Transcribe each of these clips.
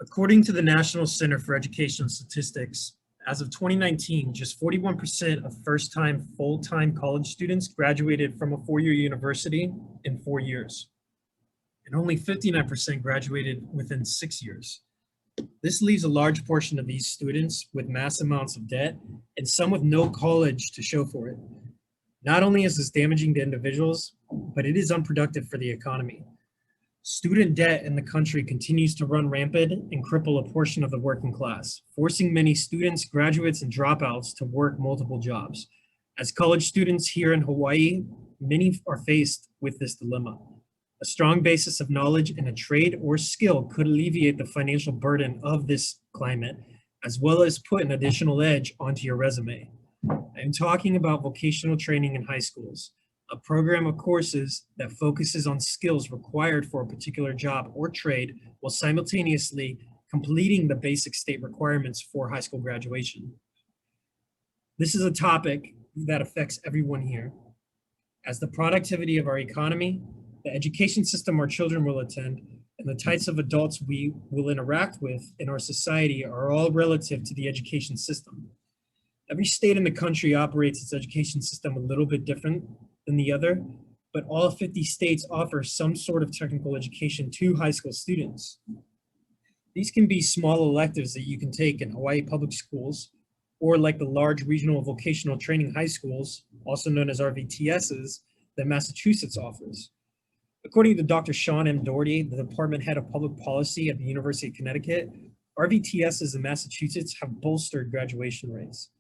According to the National Center for Education Statistics, as of 2019, just 41% of first-time full-time college students graduated from a four-year university in 4 years, and only 59% graduated within 6 years. This leaves a large portion of these students with mass amounts of debt and some with no college to show for it. Not only is this damaging to individuals, but it is unproductive for the economy. Student debt in the country continues to run rampant and cripple a portion of the working class, forcing many students, graduates, and dropouts to work multiple jobs. As college students here in Hawaii, many are faced with this dilemma. A strong basis of knowledge in a trade or skill could alleviate the financial burden of this climate, as well as put an additional edge onto your resume. I'm talking about vocational training in high schools, a program of courses that focuses on skills required for a particular job or trade while simultaneously completing the basic state requirements for high school graduation. This is a topic that affects everyone here, as the productivity of our economy, the education system our children will attend, and the types of adults we will interact with in our society are all relative to the education system. Every state in the country operates its education system a little bit different than the other, but all 50 states offer some sort of technical education to high school students. These can be small electives that you can take in Hawaii public schools, or like the large regional vocational training high schools, also known as RVTSs, that Massachusetts offers. According to Dr. Sean M. Doherty, the department head of public policy at the University of Connecticut, RVTSs in Massachusetts have bolstered graduation rates.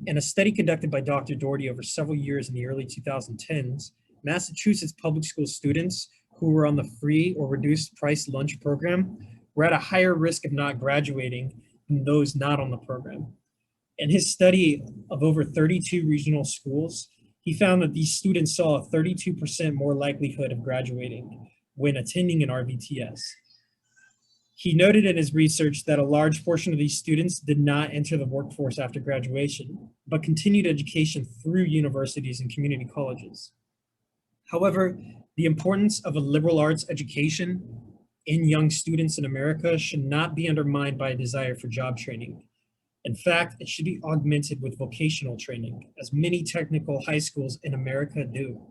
In a study conducted by Dr. Doherty over several years in the early 2010s, Massachusetts public school students who were on the free or reduced price lunch program were at a higher risk of not graduating than those not on the program. In his study of over 32 regional schools, he found that these students saw a 32% more likelihood of graduating when attending an RVTS. He noted in his research that a large portion of these students did not enter the workforce after graduation, but continued education through universities and community colleges. However, the importance of a liberal arts education in young students in America should not be undermined by a desire for job training. In fact, it should be augmented with vocational training, as many technical high schools in America do.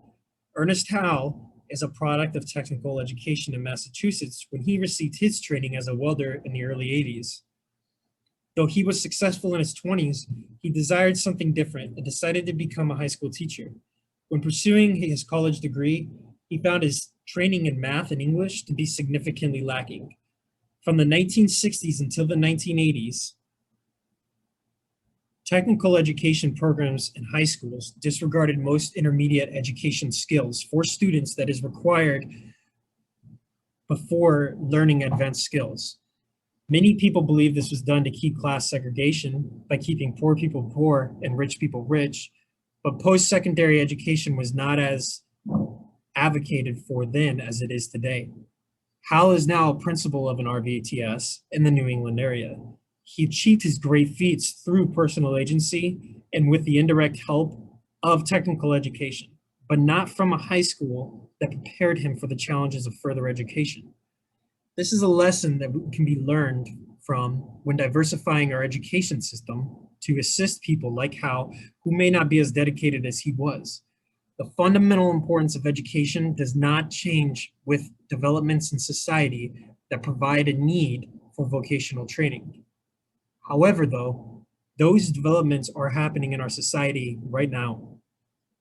Ernest Howe is a product of technical education in Massachusetts when he received his training as a welder in the early 80s. Though he was successful in his 20s, he desired something different and decided to become a high school teacher. When pursuing his college degree, he found his training in math and English to be significantly lacking. From the 1960s until the 1980s, technical education programs in high schools disregarded most intermediate education skills for students that is required before learning advanced skills. Many people believe this was done to keep class segregation by keeping poor people poor and rich people rich, but post-secondary education was not as advocated for then as it is today. Hal is now a principal of an RVTS in the New England area. He achieved his great feats through personal agency and with the indirect help of technical education, but not from a high school that prepared him for the challenges of further education. This is a lesson that can be learned from when diversifying our education system to assist people like Hal, who may not be as dedicated as he was. The fundamental importance of education does not change with developments in society that provide a need for vocational training. However, though, those developments are happening in our society right now.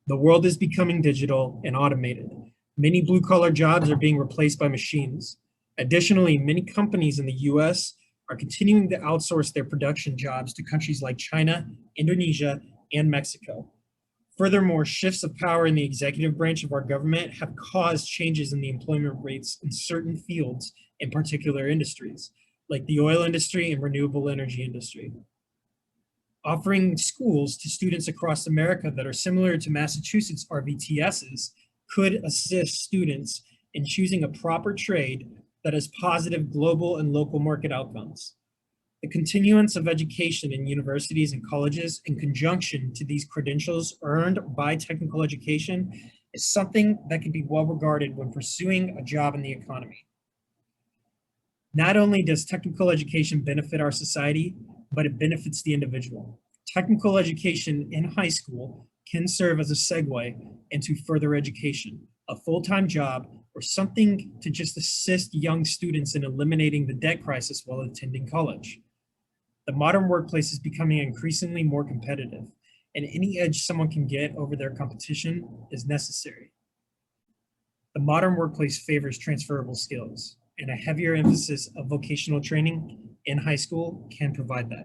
The world is becoming digital and automated. Many blue-collar jobs are being replaced by machines. Additionally, many companies in the US are continuing to outsource their production jobs to countries like China, Indonesia, and Mexico. Furthermore, shifts of power in the executive branch of our government have caused changes in the employment rates in certain fields in particular industries, like the oil industry and renewable energy industry. Offering schools to students across America that are similar to Massachusetts RVTSs could assist students in choosing a proper trade that has positive global and local market outcomes. The continuance of education in universities and colleges in conjunction to these credentials earned by technical education is something that can be well regarded when pursuing a job in the economy. Not only does technical education benefit our society, but it benefits the individual. Technical education in high school can serve as a segue into further education, a full-time job, or something to just assist young students in eliminating the debt crisis while attending college. The modern workplace is becoming increasingly more competitive, and any edge someone can get over their competition is necessary. The modern workplace favors transferable skills, and a heavier emphasis of vocational training in high school can provide that.